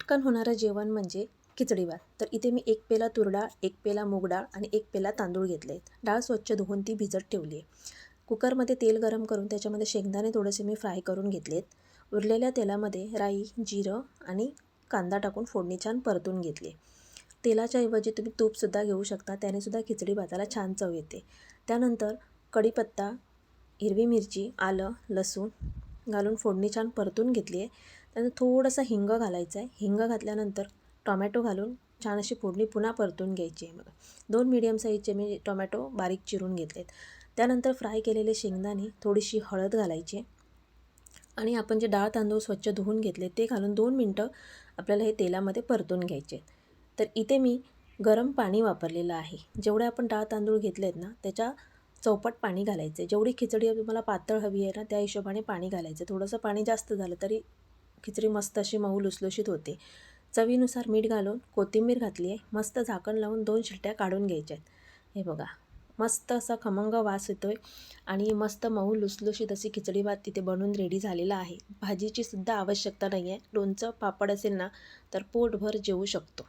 पटकन होणारं जेवण म्हणजे खिचडी भात. तर इथे मी 1 पेला तूर डाळ, 1 पेला मूग डाळ आणि 1 पेला तांदूळ घेतले आहेत. डाळ स्वच्छ धुवून ती भिजत ठेवली आहे. कुकरमध्ये तेल गरम करून त्याच्यामध्ये शेंगदाणे थोडेसे मी फ्राय करून घेतलेत. उरलेल्या तेलामध्ये राई, जिरं आणि कांदा टाकून फोडणी छान परतून घेतली. तेलाच्या ऐवजी तुम्ही तूपसुद्धा घेऊ शकता, त्यानेसुद्धा खिचडी भाताला छान चव येते. त्यानंतर कढीपत्ता, हिरवी मिरची, आलं, लसूण घालून फोडणी छान परतून घेतली आहे. त्यानंतर थोडंसं हिंग घालायचं आहे. हिंग घातल्यानंतर टोमॅटो घालून छान अशी फोडणी पुन्हा परतून घ्यायची आहे. बघा 2 मीडियम साईजचे मी टोमॅटो बारीक चिरून घेतलेत. त्यानंतर फ्राय केलेले शेंगदाणे, थोडीशी हळद घालायची आणि आपण जे डाळ तांदूळ स्वच्छ धुवून घेतले ते घालून 2 मिनटं आपल्याला हे तेलामध्ये परतून घ्यायचे. तर इथे मी गरम पाणी वापरलेलं आहे. जेवढे आपण डाळ तांदूळ घेतलेत ना त्याच्या चौपट पाणी घालायचं. जेवढी खिचडी तुम्हाला पातळ हवी आहे ना त्या हिशोबाने पाणी घालायचं. थोडंसं पाणी जास्त झालं तरी खिचडी मस्त अशी मऊ लुसलुशीत होते. चवीनुसार मीठ घालून कोथिंबीर घातली आहे. मस्त झाकण लावून 2 शिट्ट्या काढून घ्यायच्या आहेत. हे बघा मस्त असा खमंग वास येतोय आणि मस्त मऊ लुसलुशीत अशी खिचडी भात तिथे बनवून रेडी झालेला आहे. भाजीची सुद्धा आवश्यकता नाही आहे. लोणचं पापड असेल ना तर पोटभर जेवू शकतो.